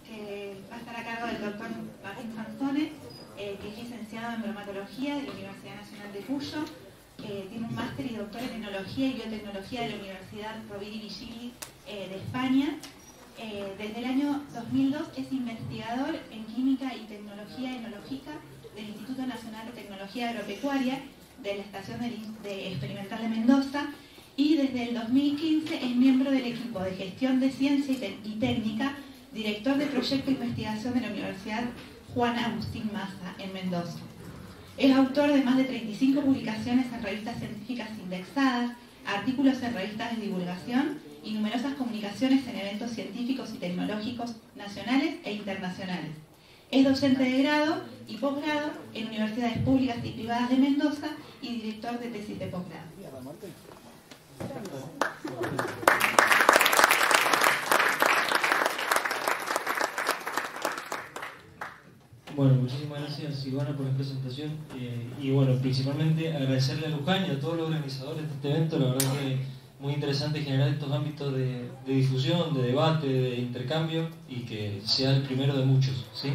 que va a estar a cargo del doctor Martín Sansone, que es licenciado en bromatología de la Universidad Nacional de Cuyo. Tiene un máster y doctor en enología y biotecnología de la Universidad Rovira i Virgili de España. Desde el año 2002 es investigador en química y tecnología enológica del Instituto Nacional de Tecnología Agropecuaria de la Estación Experimental de Mendoza, y desde el 2015 es miembro del equipo de gestión de ciencia y técnica, director de proyecto de investigación de la Universidad Juan Agustín Maza en Mendoza. Es autor de más de 35 publicaciones en revistas científicas indexadas, artículos en revistas de divulgación y numerosas comunicaciones en eventos científicos y tecnológicos nacionales e internacionales. Es docente de grado y posgrado en universidades públicas y privadas de Mendoza y director de tesis de posgrado. Bueno, muchísimas gracias, Ivana, por la presentación. Y bueno, principalmente agradecerle a Luján y a todos los organizadores de este evento. La verdad que muy interesante generar estos ámbitos de difusión, de debate, de intercambio, y que sea el primero de muchos, ¿sí?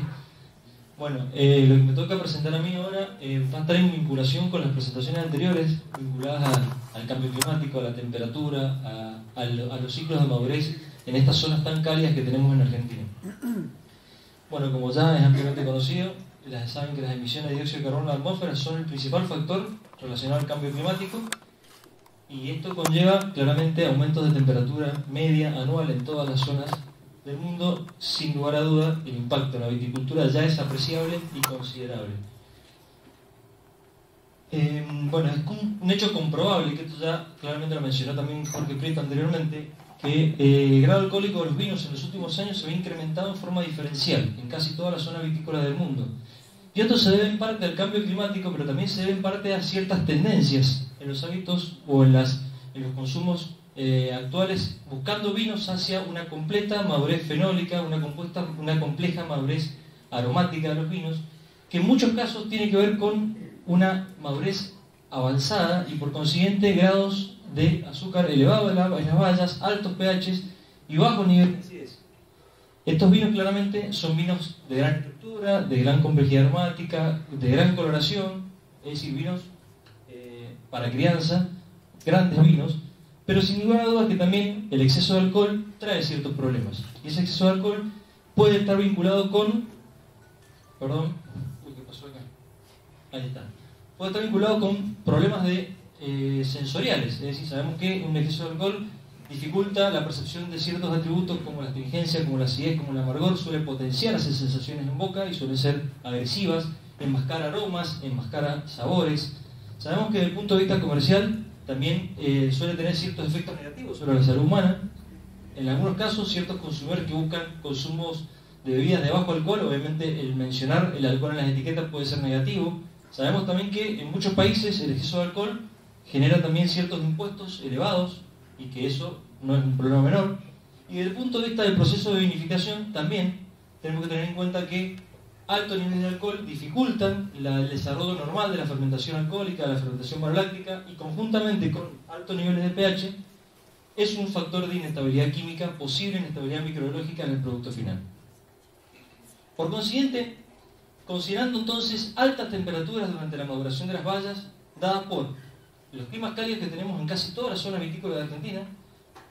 Bueno, lo que me toca presentar a mí ahora va a estar en vinculación con las presentaciones anteriores, vinculadas al cambio climático, a la temperatura, a los ciclos de madurez en estas zonas tan cálidas que tenemos en Argentina. Bueno, como ya es ampliamente conocido, saben que las emisiones de dióxido de carbono a la atmósfera son el principal factor relacionado al cambio climático, y esto conlleva claramente aumentos de temperatura media anual en todas las zonas del mundo. Sin lugar a duda, el impacto en la viticultura ya es apreciable y considerable. Bueno, es un hecho comprobable, que esto ya claramente lo mencionó también Jorge Prieto anteriormente, que el grado alcohólico de los vinos en los últimos años se ve incrementado en forma diferencial en casi toda la zona vitícola del mundo. Y esto se debe en parte al cambio climático, pero también se debe en parte a ciertas tendencias en los hábitos o en los consumos actuales, buscando vinos hacia una completa madurez fenólica, una compleja madurez aromática de los vinos, que en muchos casos tiene que ver con una madurez avanzada y por consiguiente grados de azúcar elevado en las bayas, altos pHs y bajo nivel de acidez. Estos vinos claramente son vinos de gran estructura, de gran complejidad aromática, de gran coloración, es decir, vinos para crianza, grandes vinos, pero sin lugar a dudas que también el exceso de alcohol trae ciertos problemas. Y ese exceso de alcohol puede estar vinculado con... Perdón, ¿qué pasó acá? Ahí está. Puede estar vinculado con problemas sensoriales, es decir, sabemos que un exceso de alcohol dificulta la percepción de ciertos atributos como la astringencia, como la acidez, como el amargor, suele potenciar esas sensaciones en boca y suelen ser agresivas, enmascara aromas, enmascara sabores. Sabemos que desde el punto de vista comercial también suele tener ciertos efectos negativos sobre la salud humana. En algunos casos, ciertos consumidores que buscan consumos de bebidas de bajo alcohol, obviamente el mencionar el alcohol en las etiquetas puede ser negativo. Sabemos también que en muchos países el exceso de alcohol genera también ciertos impuestos elevados y que eso no es un problema menor. Y desde el punto de vista del proceso de vinificación también tenemos que tener en cuenta que altos niveles de alcohol dificultan el desarrollo normal de la fermentación alcohólica, de la fermentación maloláctica, y conjuntamente con altos niveles de pH es un factor de inestabilidad química, posible inestabilidad microbiológica en el producto final. Por consiguiente, considerando entonces altas temperaturas durante la maduración de las bayas, dadas por los climas cálidos que tenemos en casi toda la zona vitícola de Argentina,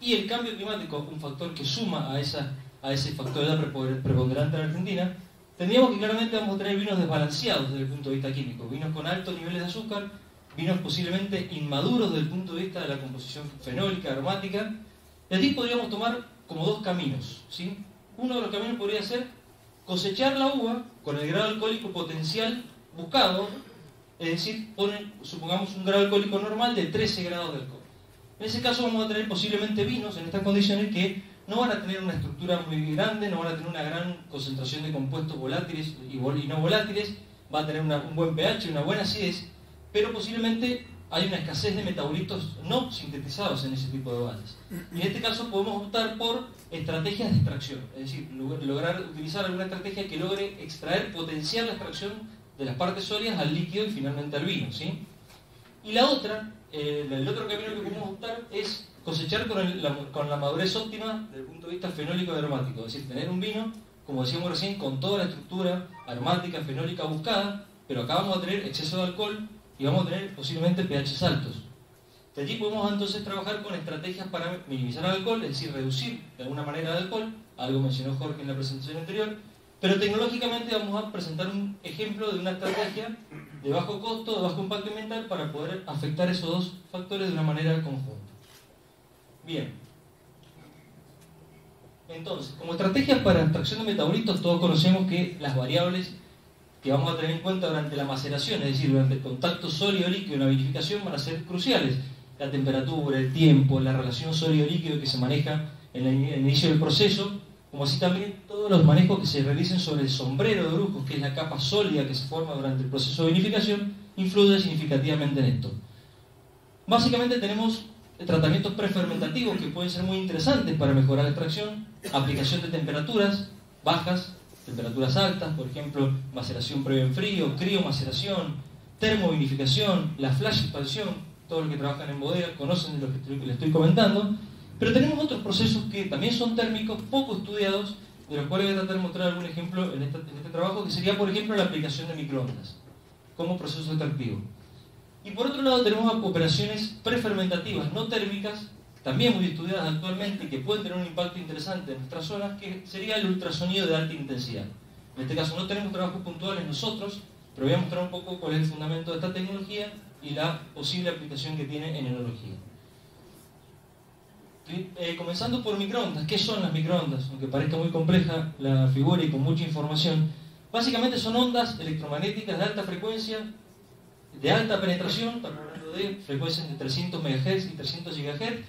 y el cambio climático, un factor que suma a ese factor de edad preponderante en Argentina, tendríamos que claramente vamos a tener vinos desbalanceados desde el punto de vista químico, vinos con altos niveles de azúcar, vinos posiblemente inmaduros desde el punto de vista de la composición fenólica, aromática. De aquí podríamos tomar como dos caminos, ¿sí? Uno de los caminos podría ser cosechar la uva con el grado alcohólico potencial buscado, es decir, supongamos un grado alcohólico normal de 13 grados de alcohol. En ese caso vamos a tener posiblemente vinos en estas condiciones que no van a tener una estructura muy grande, no van a tener una gran concentración de compuestos volátiles y no volátiles, va a tener un buen pH, una buena acidez, pero posiblemente hay una escasez de metabolitos no sintetizados en ese tipo de bayas. Y en este caso podemos optar por estrategias de extracción, es decir, lograr utilizar alguna estrategia que logre extraer, potenciar la extracción de las partes sólidas al líquido y finalmente al vino, ¿sí? Y la otra, el otro camino que podemos optar es cosechar con la madurez óptima desde el punto de vista fenólico y aromático, es decir, tener un vino, como decíamos recién, con toda la estructura aromática, fenólica buscada, pero acá vamos a tener exceso de alcohol y vamos a tener posiblemente pHs altos. De allí podemos entonces trabajar con estrategias para minimizar el alcohol, es decir, reducir de alguna manera el alcohol, algo mencionó Jorge en la presentación anterior, pero tecnológicamente vamos a presentar un ejemplo de una estrategia de bajo costo, de bajo impacto ambiental, para poder afectar esos dos factores de una manera conjunta. Bien. Entonces, como estrategias para extracción de metabolitos, todos conocemos que las variables que vamos a tener en cuenta durante la maceración, es decir, durante el contacto sólido-líquido en la vinificación, van a ser cruciales. La temperatura, el tiempo, la relación sólido-líquido que se maneja en el inicio del proceso, como así también todos los manejos que se realicen sobre el sombrero de brujos, que es la capa sólida que se forma durante el proceso de vinificación, influye significativamente en esto. Básicamente tenemos tratamientos prefermentativos que pueden ser muy interesantes para mejorar la extracción, aplicación de temperaturas bajas, temperaturas altas, por ejemplo, maceración previa en frío, criomaceración, termovinificación, la flash expansión. Todos los que trabajan en bodega conocen de lo que les estoy comentando, pero tenemos otros procesos que también son térmicos, poco estudiados, de los cuales voy a tratar de mostrar algún ejemplo en este trabajo, que sería, por ejemplo, la aplicación de microondas como proceso extractivo. Y por otro lado tenemos operaciones prefermentativas no térmicas, también muy estudiadas actualmente y que pueden tener un impacto interesante en nuestras zonas, que sería el ultrasonido de alta intensidad. En este caso no tenemos trabajos puntuales nosotros, pero voy a mostrar un poco cuál es el fundamento de esta tecnología y la posible aplicación que tiene en enología. Comenzando por microondas. ¿Qué son las microondas? Aunque parezca muy compleja la figura y con mucha información, básicamente son ondas electromagnéticas de alta frecuencia, de alta penetración. Estamos hablando de frecuencias de 300 MHz y 300 GHz.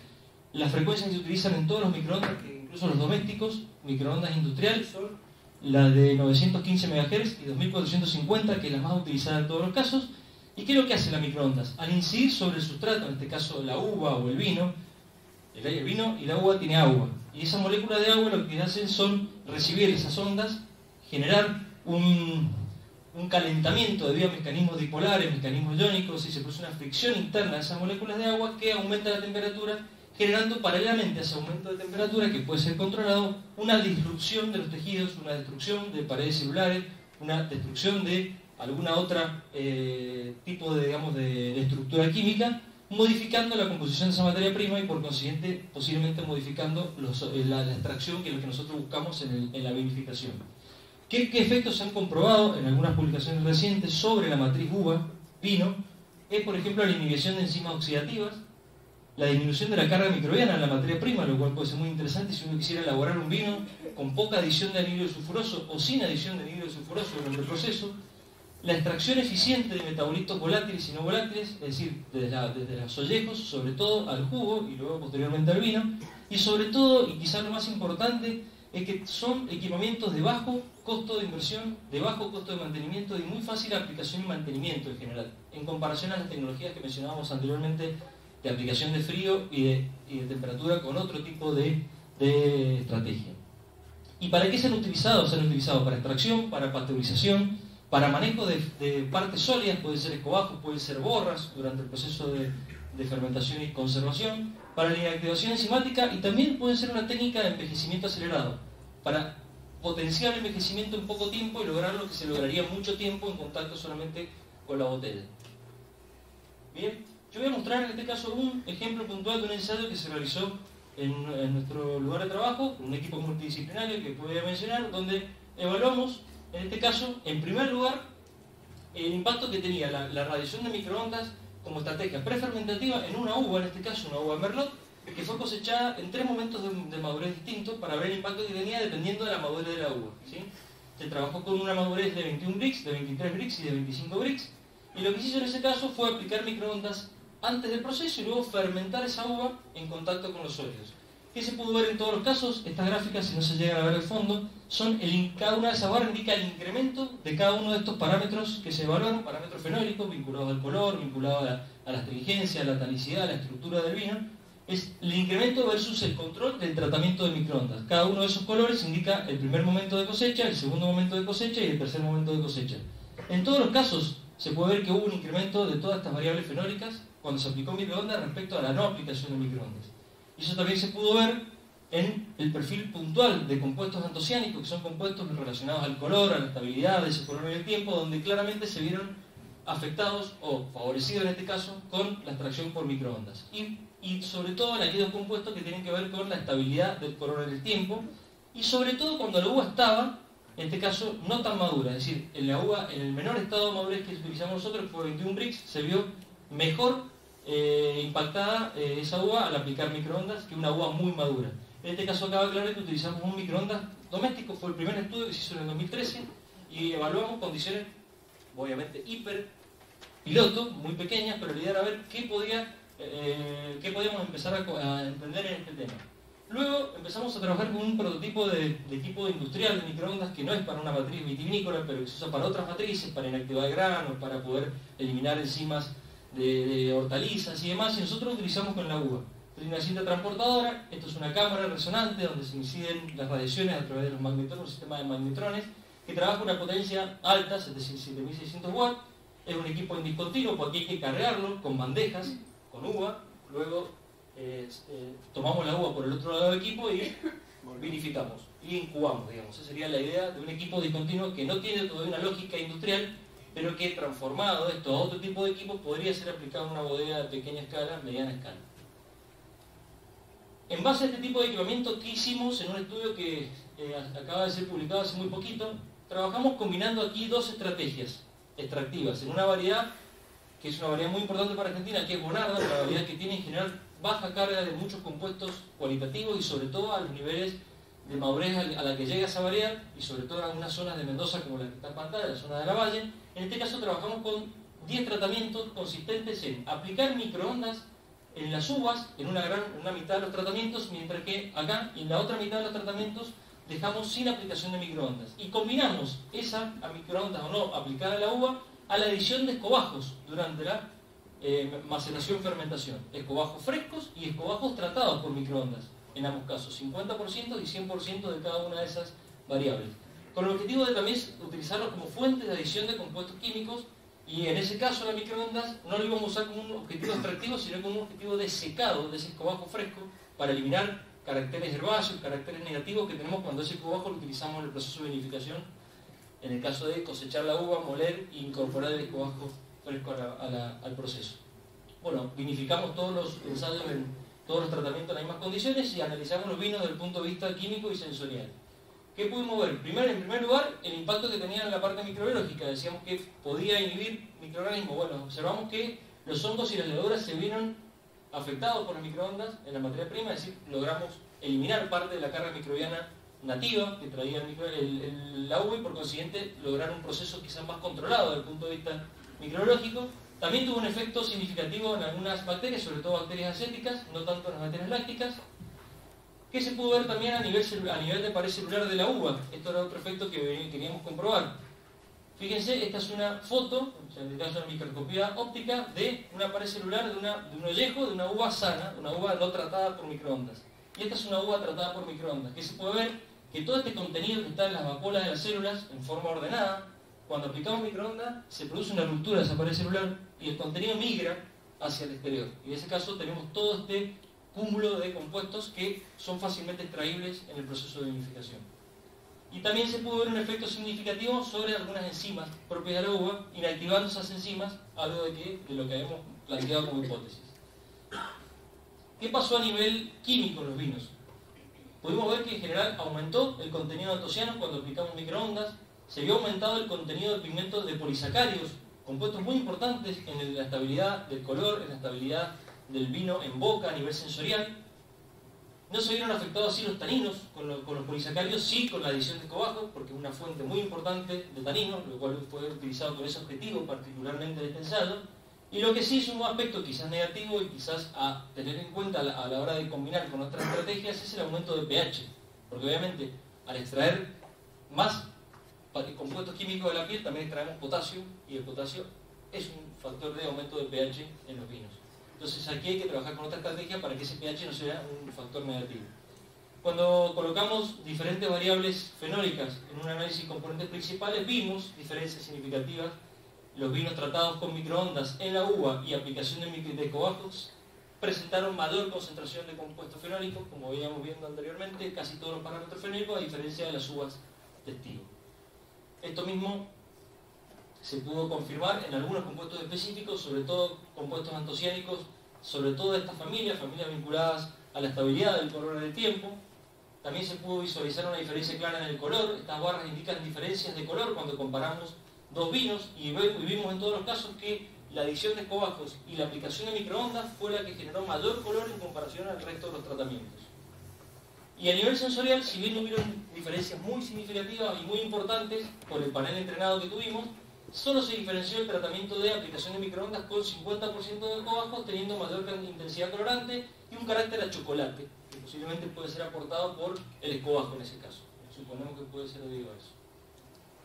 Las frecuencias que se utilizan en todos los microondas, incluso los domésticos, microondas industriales, son la de 915 MHz y 2450, que es la más utilizada en todos los casos. ¿Y qué es lo que hace la microondas? Al incidir sobre el sustrato, en este caso la uva o el vino y la uva tiene agua. Y esa molécula de agua lo que hacen son recibir esas ondas, generar un calentamiento debido a mecanismos dipolares, mecanismos iónicos, y se produce una fricción interna de esas moléculas de agua que aumenta la temperatura, generando paralelamente a ese aumento de temperatura, que puede ser controlado, una disrupción de los tejidos, una destrucción de paredes celulares, una destrucción de alguna otra tipo de estructura química, modificando la composición de esa materia prima y por consiguiente posiblemente modificando la extracción, que es lo que nosotros buscamos en la vinificación. ¿Qué efectos se han comprobado en algunas publicaciones recientes sobre la matriz uva, vino? Es, por ejemplo, la inhibición de enzimas oxidativas, la disminución de la carga microbiana en la materia prima, lo cual puede ser muy interesante si uno quisiera elaborar un vino con poca adición de anhídrido sulfuroso o sin adición de anhídrido sulfuroso durante el proceso. La extracción eficiente de metabolitos volátiles y no volátiles, es decir, desde los ollejos, sobre todo al jugo y luego posteriormente al vino. Y sobre todo, y quizás lo más importante, es que son equipamientos de bajo costo de inversión, de bajo costo de mantenimiento y muy fácil aplicación y mantenimiento en general, en comparación a las tecnologías que mencionábamos anteriormente de aplicación de frío y de temperatura con otro tipo de estrategia. ¿Y para qué se han utilizado? Se han utilizado para extracción, para pasteurización, para manejo de partes sólidas, pueden ser escobajos, pueden ser borras durante el proceso de fermentación y conservación, para la inactivación enzimática, y también puede ser una técnica de envejecimiento acelerado, para potenciar el envejecimiento en poco tiempo y lograr lo que se lograría mucho tiempo en contacto solamente con la botella. Bien, yo voy a mostrar en este caso un ejemplo puntual de un ensayo que se realizó en nuestro lugar de trabajo, con un equipo multidisciplinario que voy a mencionar, donde evaluamos, en este caso, en primer lugar, el impacto que tenía la radiación de microondas como estrategia prefermentativa en una uva, en este caso una uva Merlot, que fue cosechada en 3 momentos de madurez distintos para ver el impacto que tenía dependiendo de la madurez de la uva, ¿sí? Se trabajó con una madurez de 21 Brix, de 23 Brix y de 25 Brix, y lo que se hizo en ese caso fue aplicar microondas antes del proceso y luego fermentar esa uva en contacto con los sólidos. ¿Qué se pudo ver en todos los casos? Estas gráficas, si no se llegan a ver al fondo, cada una de esas barras indica el incremento de cada uno de estos parámetros que se evaluaron, parámetros fenólicos vinculados al color, vinculados a la astringencia, a la tanicidad, a la estructura del vino. Es el incremento versus el control del tratamiento de microondas. Cada uno de esos colores indica el primer momento de cosecha, el segundo momento de cosecha y el tercer momento de cosecha. En todos los casos se puede ver que hubo un incremento de todas estas variables fenólicas cuando se aplicó microondas respecto a la no aplicación de microondas. Y eso también se pudo ver en el perfil puntual de compuestos antociánicos, que son compuestos relacionados al color, a la estabilidad de ese color en el tiempo, donde claramente se vieron afectados o favorecidos en este caso con la extracción por microondas. Y sobre todo en aquellos compuestos que tienen que ver con la estabilidad del color en el tiempo, y sobre todo cuando la uva estaba, en este caso, no tan madura. Es decir, en la uva, en el menor estado de madurez que utilizamos nosotros, que fue 21 Brix, se vio mejor impactada esa uva al aplicar microondas que una uva muy madura. En este caso acaba de aclarar que utilizamos un microondas doméstico, fue el primer estudio que se hizo en el 2013, y evaluamos condiciones, obviamente, hiper piloto, muy pequeñas, pero la idea era ver qué podíamos empezar a emprender en este tema. Luego empezamos a trabajar con un prototipo de equipo industrial de microondas que no es para una matriz vitivinícola, pero que se usa para otras matrices, para inactivar de granos, para poder eliminar enzimas de hortalizas y demás, y nosotros utilizamos con la uva. Tiene una cinta transportadora, esto es una cámara resonante donde se inciden las radiaciones a través de los magnetrones, un sistema de magnetrones, que trabaja una potencia alta, 7600 watts, es un equipo en discontinuo porque hay que cargarlo con bandejas, con uva, luego tomamos la uva por el otro lado del equipo y vinificamos y incubamos, digamos. Esa sería la idea de un equipo discontinuo que no tiene todavía una lógica industrial, pero que transformado esto a otro tipo de equipos podría ser aplicado en una bodega de pequeña escala, mediana escala. En base a este tipo de equipamiento, ¿qué hicimos en un estudio que acaba de ser publicado hace muy poquito? Trabajamos combinando aquí dos estrategias extractivas en una variedad que es una variedad muy importante para Argentina, que es Bonarda, una variedad que tiene en general baja carga de muchos compuestos cualitativos y sobre todo a los niveles de madurez a la que llega esa variedad, y sobre todo en algunas zonas de Mendoza como la que está en pantalla, la zona de la Valle. En este caso trabajamos con 10 tratamientos consistentes en aplicar microondas en las uvas, en una mitad de los tratamientos, mientras que acá, en la otra mitad de los tratamientos, dejamos sin aplicación de microondas. Y combinamos esa a microondas o no aplicada a la uva a la adición de escobajos durante la maceración-fermentación. Escobajos frescos y escobajos tratados por microondas, en ambos casos, 50% y 100% de cada una de esas variables. Con el objetivo de también utilizarlos como fuentes de adición de compuestos químicos, y en ese caso las microondas no lo íbamos a usar como un objetivo extractivo, sino como un objetivo de secado de ese escobajo fresco para eliminar caracteres herbáceos, caracteres negativos que tenemos cuando ese escobajo lo utilizamos en el proceso de vinificación, en el caso de cosechar la uva, moler e incorporar el escobajo fresco al proceso. Bueno, vinificamos todos los ensayos, todos los tratamientos en las mismas condiciones y analizamos los vinos desde el punto de vista químico y sensorial. ¿Qué pudimos ver? En primer lugar, el impacto que tenía en la parte microbiológica. Decíamos que podía inhibir microorganismos. Bueno, observamos que los hongos y las levaduras se vieron afectados por las microondas en la materia prima, es decir, logramos eliminar parte de la carga microbiana nativa que traía la uva y por consiguiente lograr un proceso quizás más controlado desde el punto de vista microbiológico. También tuvo un efecto significativo en algunas bacterias, sobre todo bacterias acéticas, no tanto en las bacterias lácticas, que se pudo ver también a nivel de pared celular de la uva. Esto era otro efecto que queríamos comprobar. Fíjense, esta es una foto, en este caso una microscopía óptica, de una pared celular de un ollejo de una uva sana, una uva no tratada por microondas. Y esta es una uva tratada por microondas, que se puede ver que todo este contenido que está en las vacuolas de las células, en forma ordenada, cuando aplicamos microondas, se produce una ruptura de esa pared celular y el contenido migra hacia el exterior. Y en ese caso tenemos todo este cúmulo de compuestos que son fácilmente extraíbles en el proceso de vinificación. Y también se pudo ver un efecto significativo sobre algunas enzimas propias de la uva, inactivando esas enzimas, algo de lo que habíamos planteado como hipótesis. ¿Qué pasó a nivel químico en los vinos? Pudimos ver que en general aumentó el contenido de antocianos cuando aplicamos microondas, se vio aumentado el contenido de pigmentos de polisacáridos, compuestos muy importantes en la estabilidad del color, en la estabilidad del vino en boca a nivel sensorial. No se vieron afectados así los taninos, con los polisacáridos sí con la adición de escobajos, porque es una fuente muy importante de taninos, lo cual fue utilizado con ese objetivo, particularmente en este ensayo. Y lo que sí es un aspecto quizás negativo y quizás a tener en cuenta a la hora de combinar con otras estrategias es el aumento de pH, porque obviamente al extraer más compuestos químicos de la piel también extraemos potasio, y el potasio es un factor de aumento de pH en los vinos. Entonces aquí hay que trabajar con otra estrategia para que ese pH no sea un factor negativo. Cuando colocamos diferentes variables fenólicas en un análisis de componentes principales, vimos diferencias significativas. Los vinos tratados con microondas en la uva y aplicación de escobajos presentaron mayor concentración de compuestos fenólicos, como veíamos viendo anteriormente, casi todos los parámetros fenólicos, a diferencia de las uvas testigo. Esto mismo se pudo confirmar en algunos compuestos específicos, sobre todo compuestos antociánicos, sobre todo de estas familias vinculadas a la estabilidad del color en el tiempo. También se pudo visualizar una diferencia clara en el color. Estas barras indican diferencias de color cuando comparamos dos vinos y vimos en todos los casos que la adición de escobajos y la aplicación de microondas fue la que generó mayor color en comparación al resto de los tratamientos. Y a nivel sensorial, si bien hubieron diferencias muy significativas y muy importantes por el panel entrenado que tuvimos, solo se diferenció el tratamiento de aplicación de microondas con 50% de escobajos, teniendo mayor intensidad colorante y un carácter a chocolate, que posiblemente puede ser aportado por el escobajo en ese caso. Suponemos que puede ser debido a eso.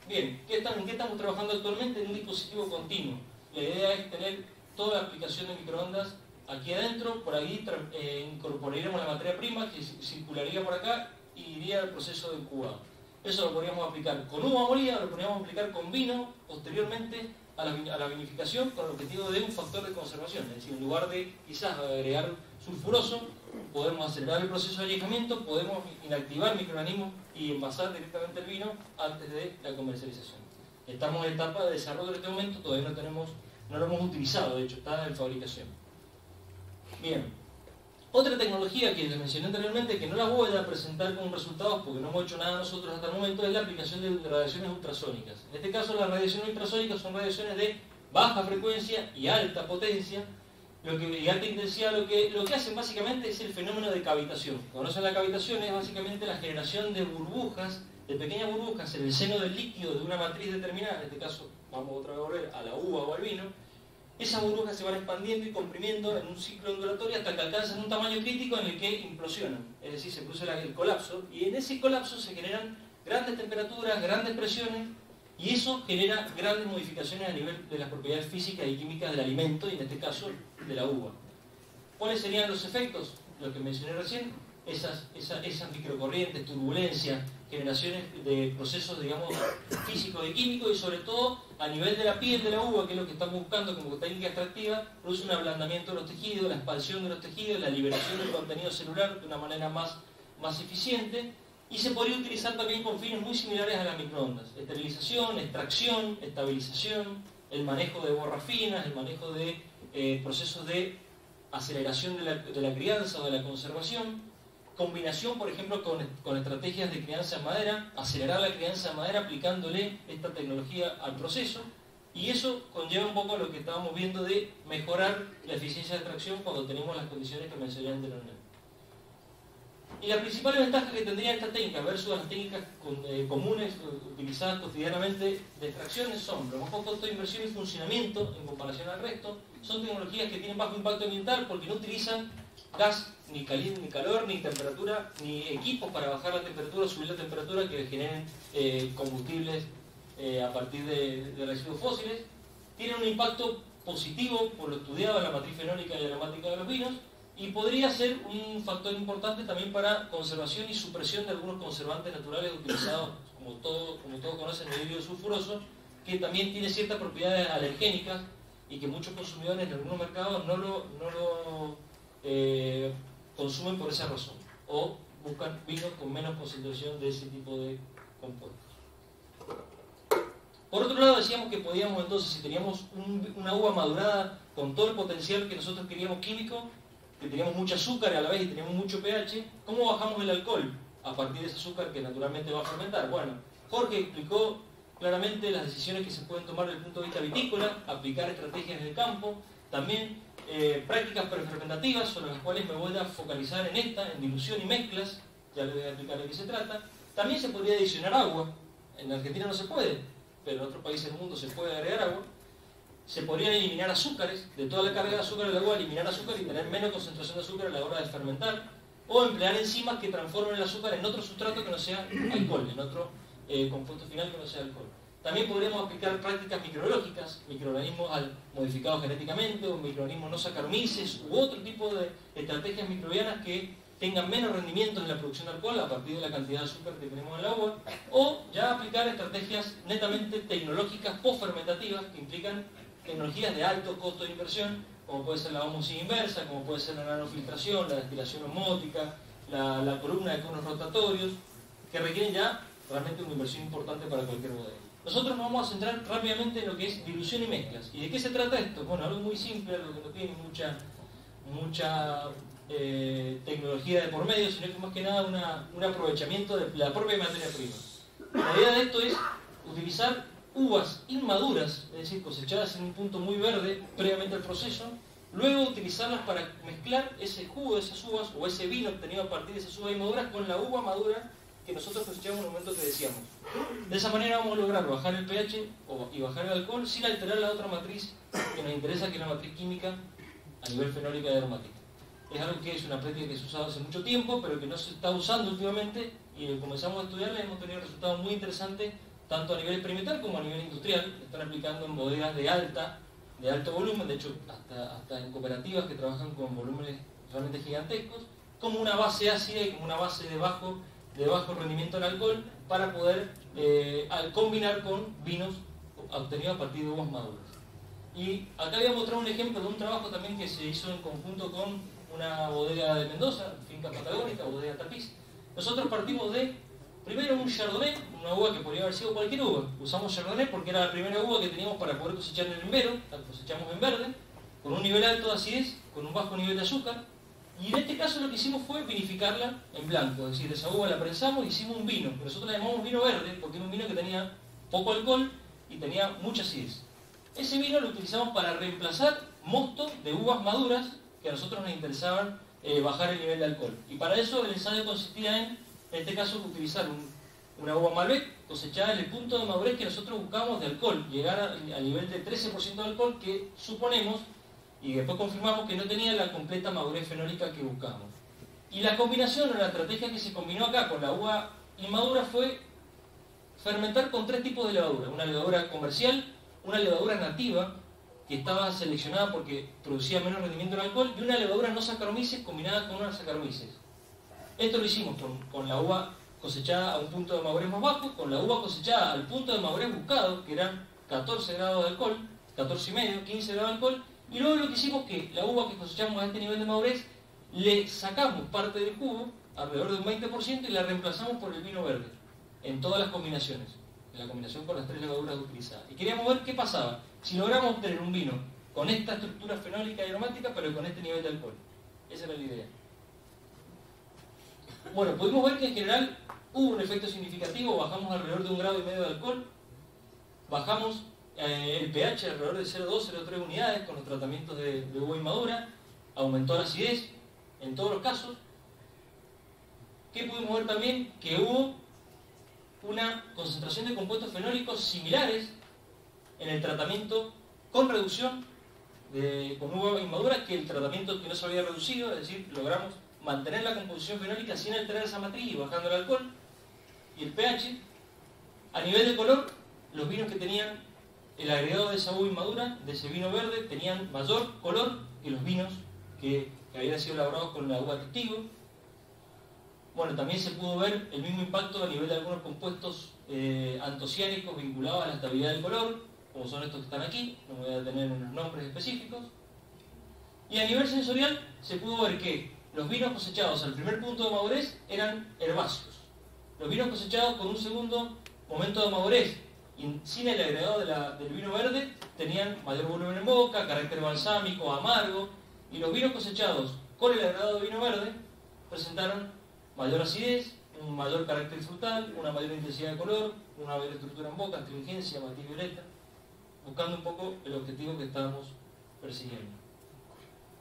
Bien, ¿en qué estamos trabajando actualmente? En un dispositivo continuo. La idea es tener toda la aplicación de microondas aquí adentro, por ahí incorporaríamos la materia prima que circularía por acá y iría al proceso de incubado. Eso lo podríamos aplicar con uva molida, lo podríamos aplicar con vino, posteriormente a la vinificación con el objetivo de un factor de conservación. Es decir, en lugar de quizás agregar sulfuroso, podemos acelerar el proceso de añejamiento, podemos inactivar microorganismos y envasar directamente el vino antes de la comercialización. Estamos en etapa de desarrollo en este momento, todavía no lo hemos utilizado, de hecho está en fabricación. Bien, otra tecnología que les mencioné anteriormente, que no la voy a presentar con resultados porque no hemos hecho nada nosotros hasta el momento, es la aplicación de radiaciones ultrasónicas. En este caso las radiaciones ultrasónicas son radiaciones de baja frecuencia y alta potencia, y alta intensidad. Lo que hacen básicamente es el fenómeno de cavitación. ¿Conocen la cavitación? Es básicamente la generación de burbujas, de pequeñas burbujas en el seno del líquido de una matriz determinada. En este caso vamos otra vez a volver a la uva o al vino. Esas burbujas se van expandiendo y comprimiendo en un ciclo ondulatorio hasta que alcanzan un tamaño crítico en el que implosionan, es decir, se produce el colapso, y en ese colapso se generan grandes temperaturas, grandes presiones, y eso genera grandes modificaciones a nivel de las propiedades físicas y químicas del alimento, y en este caso de la uva. ¿Cuáles serían los efectos? Los que mencioné recién, esas microcorrientes, turbulencias, generaciones de procesos, digamos, físicos y químicos, y sobre todo a nivel de la piel de la uva, que es lo que estamos buscando como técnica extractiva, produce un ablandamiento de los tejidos, la expansión de los tejidos, la liberación del contenido celular de una manera más eficiente, y se podría utilizar también con fines muy similares a las microondas: esterilización, extracción, estabilización, el manejo de borras finas, el manejo de procesos de aceleración de la crianza o de la conservación, combinación, por ejemplo, con estrategias de crianza en madera, acelerar la crianza en madera aplicándole esta tecnología al proceso, y eso conlleva un poco a lo que estábamos viendo de mejorar la eficiencia de extracción cuando tenemos las condiciones que mencioné anteriormente. Y la principal ventaja que tendría esta técnica versus las técnicas comunes utilizadas cotidianamente de extracciones son lo más costo de inversión y funcionamiento en comparación al resto. Son tecnologías que tienen bajo impacto ambiental porque no utilizan gas, ni calor, ni temperatura, ni equipos para bajar la temperatura o subir la temperatura que generen combustibles a partir de residuos fósiles. Tienen un impacto positivo por lo estudiado en la matriz fenólica y aromática de los vinos, y podría ser un factor importante también para conservación y supresión de algunos conservantes naturales utilizados, como todos conocen, el híbrido sulfuroso, que también tiene ciertas propiedades alergénicas y que muchos consumidores en algunos mercados no lo consumen por esa razón, o buscan vinos con menos concentración de ese tipo de compuestos. Por otro lado, decíamos que podíamos entonces, si teníamos una uva madurada con todo el potencial que nosotros queríamos químico, que teníamos mucho azúcar y a la vez teníamos mucho pH, ¿cómo bajamos el alcohol a partir de ese azúcar que naturalmente va a fermentar? Bueno, Jorge explicó claramente las decisiones que se pueden tomar desde el punto de vista vitícola, aplicar estrategias en el campo, también prácticas prefermentativas, sobre las cuales me voy a focalizar en dilución y mezclas, ya les voy a explicar de qué se trata. También se podría adicionar agua, en Argentina no se puede, pero en otros países del mundo se puede agregar agua. Se podrían eliminar azúcares, de toda la carga de azúcar del agua, eliminar azúcar y tener menos concentración de azúcar a la hora de fermentar, o emplear enzimas que transformen el azúcar en otro sustrato que no sea alcohol, en otro compuesto final que no sea alcohol. También podríamos aplicar prácticas microbiológicas, microorganismos modificados genéticamente, o microorganismos no saccharomyces, u otro tipo de estrategias microbianas que tengan menos rendimiento en la producción de alcohol a partir de la cantidad de azúcar que tenemos en el agua, o ya aplicar estrategias netamente tecnológicas post-fermentativas que implican tecnologías de alto costo de inversión, como puede ser la osmosis inversa, como puede ser la nanofiltración, la destilación osmótica, la columna de conos rotatorios, que requieren ya realmente una inversión importante para cualquier bodega. Nosotros nos vamos a centrar rápidamente en lo que es dilución y mezclas. ¿Y de qué se trata esto? Bueno, algo muy simple, algo que no tiene mucha tecnología de por medio, sino que más que nada un aprovechamiento de la propia materia prima. La idea de esto es utilizar uvas inmaduras, es decir, cosechadas en un punto muy verde previamente al proceso, luego utilizarlas para mezclar ese jugo de esas uvas o ese vino obtenido a partir de esas uvas inmaduras con la uva madura que nosotros cosechamos en el momento que decíamos. De esa manera vamos a lograr bajar el pH y bajar el alcohol sin alterar la otra matriz que nos interesa, que es la matriz química a nivel fenólica y aromática. Es algo que es una práctica que se ha usado hace mucho tiempo, pero que no se está usando últimamente, y comenzamos a estudiarla y hemos tenido resultados muy interesantes, tanto a nivel experimental como a nivel industrial. Están aplicando en bodegas de alto volumen, de hecho hasta en cooperativas que trabajan con volúmenes realmente gigantescos, como una base ácida y como una base de bajo rendimiento en alcohol, para poder combinar con vinos obtenidos a partir de uvas maduras. Y acá voy a mostrar un ejemplo de un trabajo también que se hizo en conjunto con una bodega de Mendoza, finca patagónica, bodega Tapiz. Nosotros partimos de, primero, un Chardonnay, una uva que podría haber sido cualquier uva. Usamos Chardonnay porque era la primera uva que teníamos para poder cosechar en el invero, la cosechamos en verde, con un nivel alto de acidez, con un bajo nivel de azúcar. Y en este caso lo que hicimos fue vinificarla en blanco, es decir, esa uva la prensamos y hicimos un vino. Pero nosotros la llamamos vino verde porque era un vino que tenía poco alcohol y tenía mucha acidez. Ese vino lo utilizamos para reemplazar mosto de uvas maduras que a nosotros nos interesaban bajar el nivel de alcohol. Y para eso el ensayo consistía en este caso, utilizar una uva Malbec cosechada en el punto de madurez que nosotros buscábamos de alcohol, llegar al nivel de 13% de alcohol que suponemos y después confirmamos que no tenía la completa madurez fenólica que buscábamos. Y la combinación o la estrategia que se combinó acá con la uva inmadura fue fermentar con 3 tipos de levadura. Una levadura comercial, una levadura nativa, que estaba seleccionada porque producía menos rendimiento en alcohol, y una levadura no Saccharomyces combinada con una Saccharomyces. Esto lo hicimos con la uva cosechada a un punto de madurez más bajo, con la uva cosechada al punto de madurez buscado, que eran 14 grados de alcohol, 14,5, 15 grados de alcohol, y luego lo que hicimos es que la uva que cosechamos a este nivel de madurez, le sacamos parte del jugo, alrededor de un 20%, y la reemplazamos por el vino verde, en todas las combinaciones, en la combinación con las 3 levaduras utilizadas. Y queríamos ver qué pasaba si logramos obtener un vino con esta estructura fenólica y aromática, pero con este nivel de alcohol. Esa era la idea. Bueno, pudimos ver que en general hubo un efecto significativo, bajamos alrededor de 1,5 grados de alcohol, bajamos el pH alrededor de 0,2-0,3 unidades con los tratamientos de uva inmadura, aumentó la acidez en todos los casos. ¿Qué pudimos ver también? Que hubo una concentración de compuestos fenólicos similares en el tratamiento con reducción con uva inmadura que el tratamiento que no se había reducido, es decir, logramos mantener la composición fenólica sin alterar esa matriz y bajando el alcohol y el pH. A nivel de color, los vinos que tenían el agregado de esa uva inmadura, de ese vino verde, tenían mayor color que los vinos que habían sido elaborados con la uva testigo. Bueno, también se pudo ver el mismo impacto a nivel de algunos compuestos antociánicos vinculados a la estabilidad del color, como son estos que están aquí, no me voy a detener en los nombres específicos. Y a nivel sensorial se pudo ver que los vinos cosechados al primer punto de madurez eran herbáceos. Los vinos cosechados con un segundo momento de madurez y sin el agregado del vino verde tenían mayor volumen en boca, carácter balsámico, amargo, y los vinos cosechados con el agregado de vino verde presentaron mayor acidez, un mayor carácter frutal, una mayor intensidad de color, una mayor estructura en boca, astringencia, matiz violeta, buscando un poco el objetivo que estábamos persiguiendo.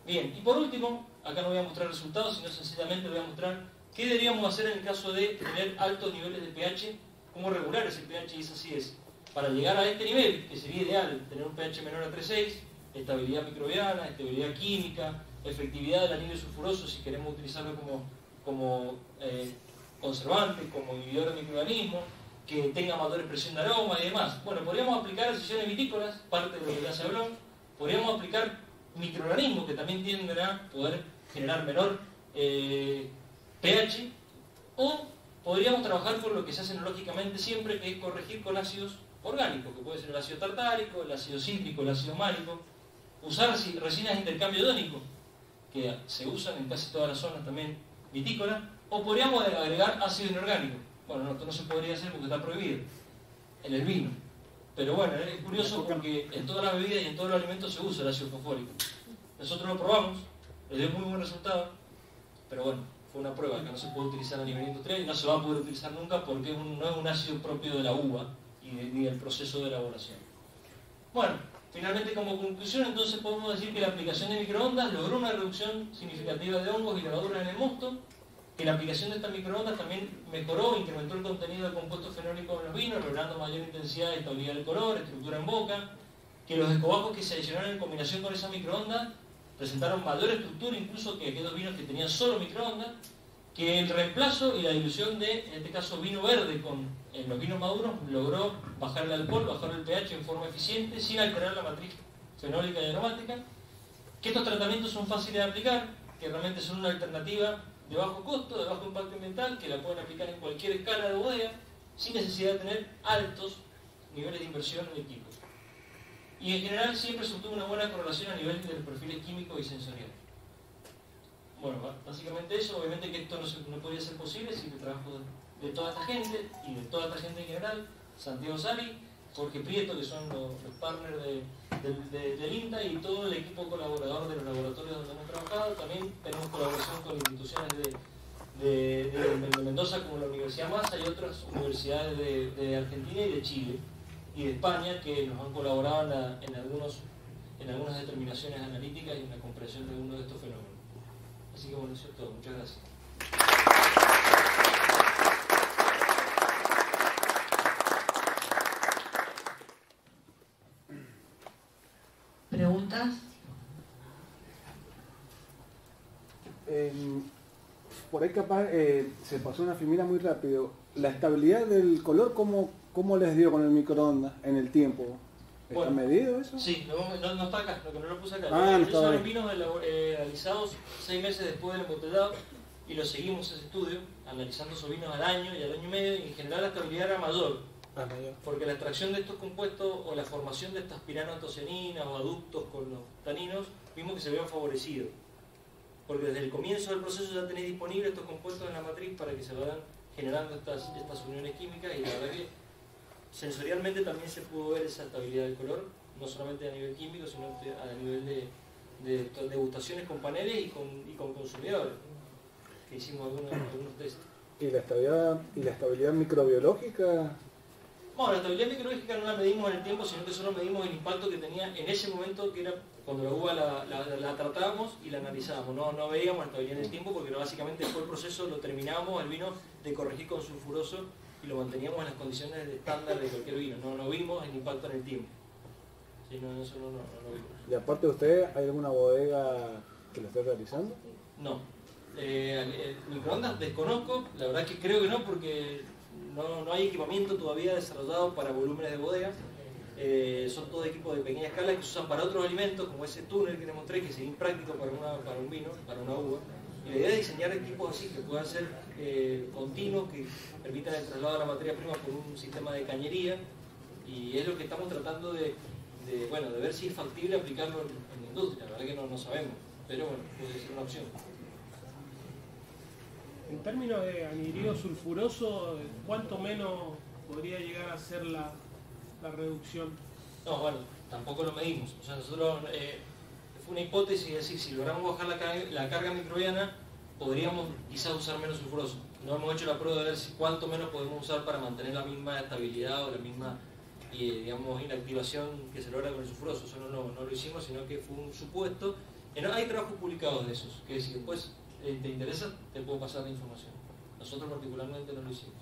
Bien, y por último, acá no voy a mostrar resultados, sino sencillamente voy a mostrar qué deberíamos hacer en el caso de tener altos niveles de pH, cómo regular ese pH y esa acidez. Para llegar a este nivel, que sería ideal, tener un pH menor a 3,6, estabilidad microbiana, estabilidad química, efectividad del anhídrido sulfuroso si queremos utilizarlo como conservante, como inhibidor de microorganismos, que tenga mayor expresión de aroma y demás. Bueno, podríamos aplicar sesiones vitícolas, parte de lo que ya se habló, podríamos aplicar microorganismos que también tienden a poder generar menor pH, o podríamos trabajar con lo que se hace enológicamente siempre, que es corregir con ácidos orgánicos, que puede ser el ácido tartárico, el ácido cítrico, el ácido málico. usar resinas de intercambio iónico, que se usan en casi todas las zonas también vitícolas, o podríamos agregar ácido inorgánico. Bueno, esto no se podría hacer porque está prohibido en el vino. Pero bueno, es curioso porque en todas las bebidas y en todos los alimentos se usa el ácido fosfórico. Nosotros lo probamos, le dio muy buen resultado, pero bueno, fue una prueba que no se puede utilizar a nivel industrial y no se va a poder utilizar nunca porque no es un ácido propio de la uva ni del proceso de elaboración. Bueno, finalmente como conclusión entonces podemos decir que la aplicación de microondas logró una reducción significativa de hongos y levaduras en el mosto, que la aplicación de estas microondas también mejoró, incrementó el contenido de compuestos fenólicos en los vinos, logrando mayor intensidad y estabilidad del color, estructura en boca, que los escobajos que se adicionaron en combinación con esa microondas presentaron mayor estructura incluso que aquellos vinos que tenían solo microondas, que el reemplazo y la dilución de, en este caso, vino verde en los vinos maduros logró bajar el alcohol, bajar el pH en forma eficiente sin alterar la matriz fenólica y aromática, que estos tratamientos son fáciles de aplicar, que realmente son una alternativa de bajo costo, de bajo impacto ambiental, que la pueden aplicar en cualquier escala de bodega, sin necesidad de tener altos niveles de inversión en equipos. Y en general siempre se obtuvo una buena correlación a nivel de los perfiles químicos y sensoriales. Bueno, básicamente eso. Obviamente que esto no podría ser posible sin el trabajo de toda esta gente, y de toda esta gente en general, Santiago Sali, Jorge Prieto, que son los partners del INTA, y todo el equipo colaborador de los laboratorios donde hemos trabajado. También tenemos colaboración con instituciones de Mendoza, como la Universidad Massa, y otras universidades de Argentina y de Chile y de España, que nos han colaborado en algunas determinaciones analíticas y en la comprensión de algunos de estos fenómenos. Así que bueno, eso es todo. Muchas gracias. ¿Preguntas? Por ahí capaz se pasó una filmina muy rápido. La estabilidad del color, ¿cómo les dio con el microondas en el tiempo? ¿Está medido eso? Sí, no está acá, lo que no lo puse acá. No son vinos analizados 6 meses después del embotellado y lo seguimos ese estudio, analizando esos vinos al año y al año y medio, y en general la estabilidad era mayor. Porque la extracción de estos compuestos o la formación de estas piranoantocianinas o aductos con los taninos, vimos que se habían favorecido. Porque desde el comienzo del proceso ya tenéis disponibles estos compuestos en la matriz para que se vayan generando estas uniones químicas, y la verdad que sensorialmente también se pudo ver esa estabilidad del color, no solamente a nivel químico, sino a nivel de degustaciones con paneles y con consumidores, que hicimos algunos test. ¿Y la estabilidad microbiológica? Bueno, la estabilidad microbiológica no la medimos en el tiempo, sino que solo medimos el impacto que tenía en ese momento, que era cuando la uva la tratábamos y la analizábamos. No veíamos la estabilidad en el tiempo, porque básicamente fue el proceso, lo terminábamos el vino de corregir con sulfuroso y lo manteníamos en las condiciones de estándar de cualquier vino. No vimos el impacto en el tiempo. Sí, eso no lo vimos. ¿Y aparte de usted, hay alguna bodega que lo esté realizando? No. Microondas desconozco, la verdad es que creo que no, porque no hay equipamiento todavía desarrollado para volúmenes de bodega. Son todos equipos de pequeña escala que se usan para otros alimentos, como ese túnel que les mostré, que es impráctico para un vino, para una uva. Y la idea es diseñar equipos así, que puedan ser continuos, que permitan el traslado de la materia prima por un sistema de cañería, y es lo que estamos tratando de ver si es factible aplicarlo en la industria. La verdad que no sabemos, pero bueno, puede ser una opción. En términos de anhidrido sulfuroso, ¿cuánto menos podría llegar a ser la reducción? No, bueno, tampoco lo medimos. O sea, nosotros fue una hipótesis, es decir, si logramos bajar la carga microbiana, podríamos quizás usar menos sulfuroso. No hemos hecho la prueba de ver cuánto menos podemos usar para mantener la misma estabilidad o la misma inactivación que se logra con el sulfuroso. Eso no lo hicimos, sino que fue un supuesto. Hay trabajos publicados de esos, que si después te interesa, te puedo pasar la información. Nosotros particularmente no lo hicimos.